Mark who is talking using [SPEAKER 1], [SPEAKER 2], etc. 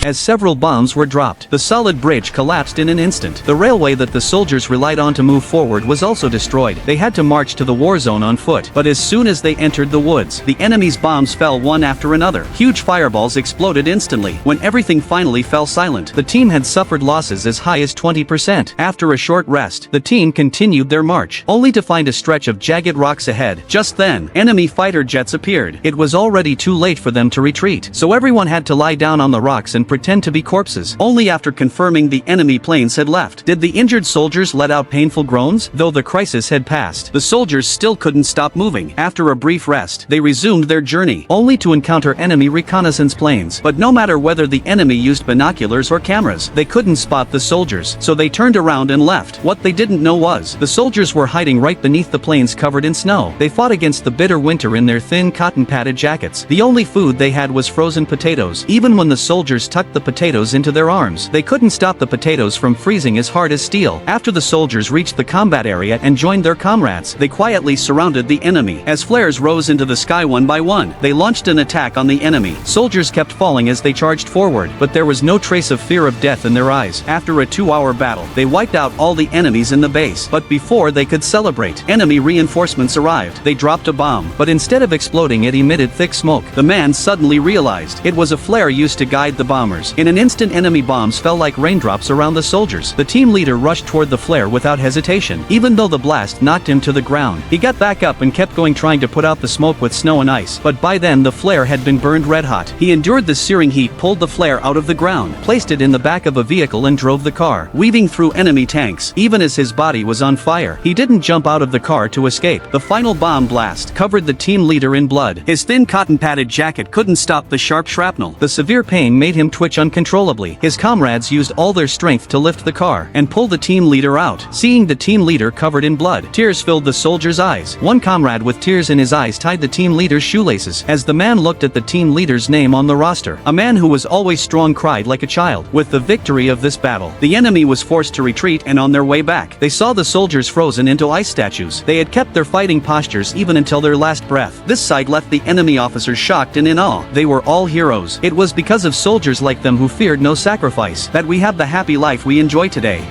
[SPEAKER 1] As several bombs were dropped, the solid bridge collapsed in an instant. The railway that the soldiers relied on to move forward was also destroyed. They had to march to the war zone on foot, but as soon as they entered the woods, the enemy's bombs fell one after another. Huge fireballs exploded instantly. When everything finally fell silent, the team had suffered losses as high as 20%. After a short rest, the team continued their march, only to find a stretch of jagged rocks ahead. Just then, enemy fighter jets appeared. It was already too late for them to retreat, so everyone had to lie down on the rocks and pretend to be corpses. Only after confirming the enemy planes had left did the injured soldiers let out painful groans. Though the crisis had passed, the soldiers still couldn't stop moving. After a brief rest, they resumed their journey, only to encounter enemy reconnaissance planes. But no matter whether the enemy used binoculars or cameras, they couldn't spot the soldiers, so they turned around and left. What they didn't know was, the soldiers were hiding right beneath the planes covered in snow. They fought against the bitter winter in their thin cotton-padded jackets. The only food they had was frozen potatoes. Even when the soldiers tucked the potatoes into their arms, they couldn't stop the potatoes from freezing as hard as steel. After the soldiers reached the combat area and joined their comrades, they quietly surrounded the enemy. As flares rose into the sky one by one, they launched an attack on the enemy. Soldiers kept falling as they charged forward, but there was no trace of fear of death in their eyes. After a 2-hour battle, they wiped out all the enemies in the base. But before they could celebrate, enemy reinforcements arrived. They dropped a bomb, but instead of exploding, it emitted thick smoke. The man suddenly realized it was a flare used to guide the bombers. In an instant, enemy bombs fell like raindrops around the soldiers. The team leader rushed toward the flare without hesitation. Even though the blast knocked him to the ground, he got back up and kept going, trying to put out the smoke with snow and ice. But by then the flare had been burned red hot. He endured the searing heat, pulled the flare out of the ground, placed it in the back of a vehicle and drove the car, weaving through enemy tanks. Even as his body was on fire, he didn't jump out of the car to escape. The final bomb blast covered the team leader in blood. His thin cotton-padded jacket couldn't stop the sharp shrapnel. The severe pain made him twitch uncontrollably. His comrades used all their strength to lift the car and pull the team leader out. Seeing the team leader covered in blood, tears filled the soldier's eyes. One comrade with tears in his eyes tied the team leader's shoelaces. As the man looked at the team leader's name on the roster, a man who was always strong cried like a child. With the victory of this battle, the enemy was forced to retreat, and on their way back, they saw the soldiers frozen into ice statues. They had kept their fighting postures even until their last breath. This sight left the enemy officers shocked and in awe. They were all heroes. It was because of soldiers like them, who feared no sacrifice, that we have the happy life we enjoy today.